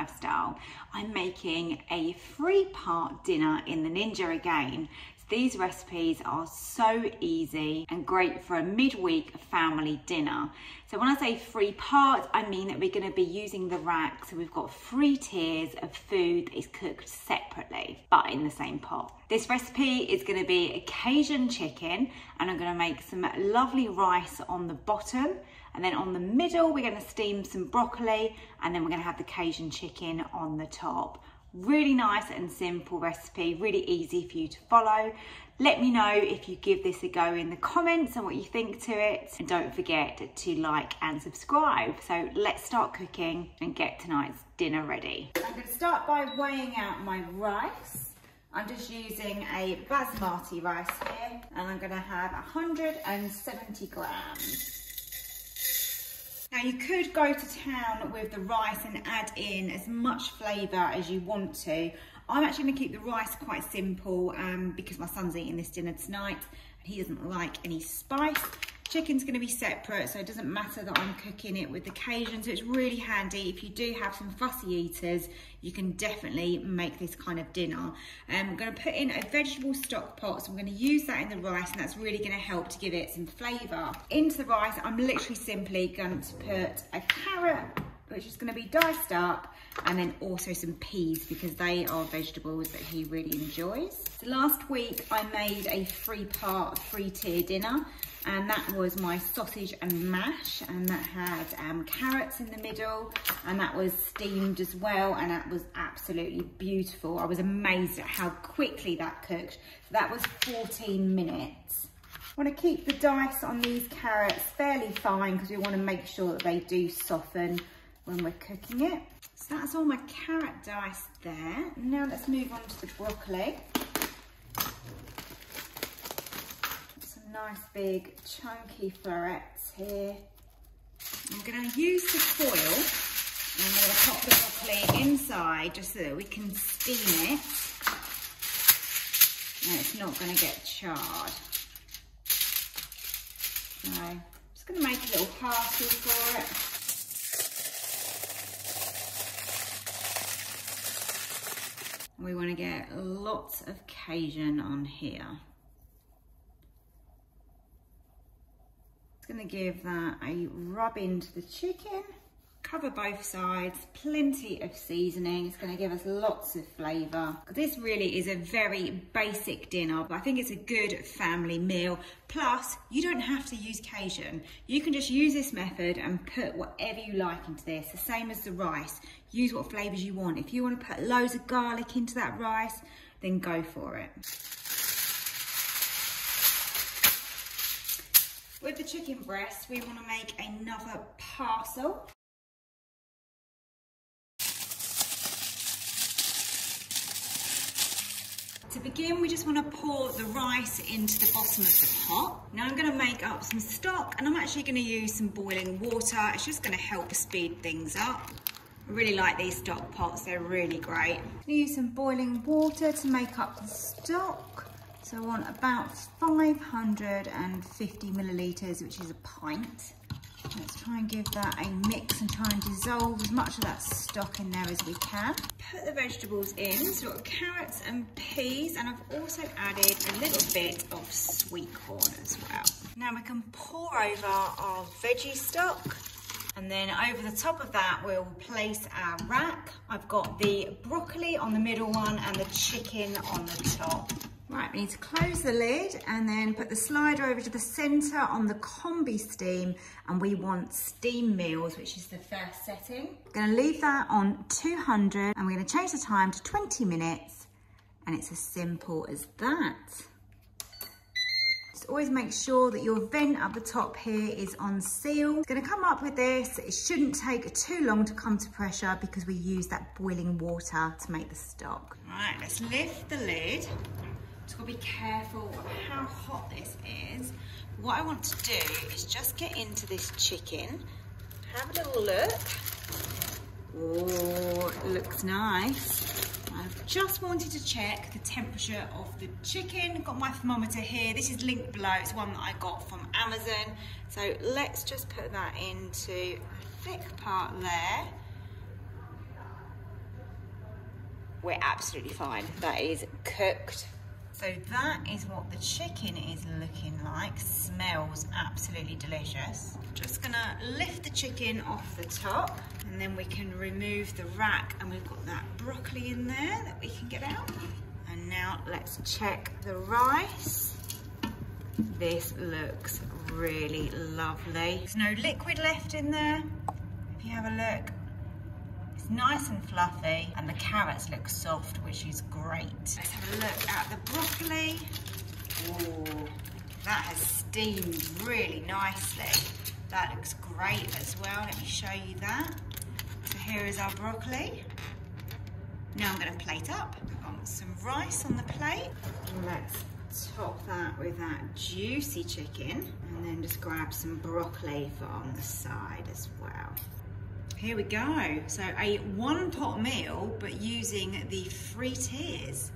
lifestyle, I'm making a 3-part dinner in the Ninja again. These recipes are so easy and great for a midweek family dinner. So when I say 3 parts, I mean that we're going to be using the rack. So we've got 3 tiers of food that is cooked separately, but in the same pot. This recipe is going to be a Cajun chicken, and I'm going to make some lovely rice on the bottom. And then on the middle, we're going to steam some broccoli, and then we're going to have the Cajun chicken on the top. Really nice and simple recipe, really easy for you to follow. Let me know if you give this a go in the comments and what you think to it. And don't forget to like and subscribe. So let's start cooking and get tonight's dinner ready. I'm going to start by weighing out my rice. I'm just using a basmati rice here, and I'm going to have 170 grams. Now you could go to town with the rice and add in as much flavour as you want to. I'm actually going to keep the rice quite simple because my son's eating this dinner tonight and he doesn't like any spice. Chicken's going to be separate, so it doesn't matter that I'm cooking it with the Cajun, so it's really handy. If you do have some fussy eaters, you can definitely make this kind of dinner. I'm going to put in a vegetable stock pot, so I'm going to use that in the rice, and that's really going to help to give it some flavour. Into the rice, I'm literally simply going to put a carrot, which is going to be diced up, and then also some peas, because they are vegetables that he really enjoys. So last week I made a 3-part, 3-tier dinner, and that was my sausage and mash, and that had carrots in the middle, and that was steamed as well, and that was absolutely beautiful. I was amazed at how quickly that cooked. So that was 14 minutes. I want to keep the dice on these carrots fairly fine because we want to make sure that they do soften when we're cooking it. So that's all my carrot dice there. Now let's move on to the broccoli. Nice big chunky florets here. I'm going to use the foil, and I'm going to pop the broccoli inside just so that we can steam it and it's not going to get charred. So I'm just going to make a little parcel for it. We want to get lots of Cajun on here. Going to give that a rub into the chicken, cover both sides, plenty of seasoning. It's going to give us lots of flavour. This really is a very basic dinner, but I think it's a good family meal. Plus, you don't have to use Cajun. You can just use this method and put whatever you like into this, the same as the rice. Use what flavours you want. If you want to put loads of garlic into that rice, then go for it. With the chicken breast, we want to make another parcel. To begin, we just want to pour the rice into the bottom of the pot. Now I'm going to make up some stock, and I'm actually going to use some boiling water. It's just going to help speed things up. I really like these stock pots, they're really great. I'm going to use some boiling water to make up the stock. So I want about 550 millilitres, which is a pint. Let's try and give that a mix and try and dissolve as much of that stock in there as we can. Put the vegetables in, so we've got carrots and peas, and I've also added a little bit of sweet corn as well. Now we can pour over our veggie stock, and then over the top of that we'll place our rack. I've got the broccoli on the middle one and the chicken on the top. Right, we need to close the lid and then put the slider over to the centre on the combi steam, and we want steam meals, which is the first setting. We're going to leave that on 200 and we're going to change the time to 20 minutes, and it's as simple as that. Just always make sure that your vent at the top here is on seal. It's going to come up with this. It shouldn't take too long to come to pressure because we use that boiling water to make the stock. Right, let's lift the lid. Just got to be careful of how hot this is. What I want to do is just get into this chicken, have a little look. Oh, it looks nice. I've just wanted to check the temperature of the chicken. Got my thermometer here. This is linked below. It's one that I got from Amazon. So let's just put that into a thick part there. we're absolutely fine. That is cooked. So that is what the chicken is looking like. Smells absolutely delicious. Just gonna lift the chicken off the top and then we can remove the rack, and we've got that broccoli in there that we can get out. And now let's check the rice. This looks really lovely. There's no liquid left in there. If you have a look, it's nice and fluffy, and the carrots look soft, which is great. Let's have a look at the broccoli. Oh, that has steamed really nicely. That looks great as well. Let me show you that. So here is our broccoli. Now I'm going to plate up. I've got some rice on the plate. Let's top that with that juicy chicken, and then just grab some broccoli for on the side as well. Here we go. So a one pot meal, but using the 3 tiers.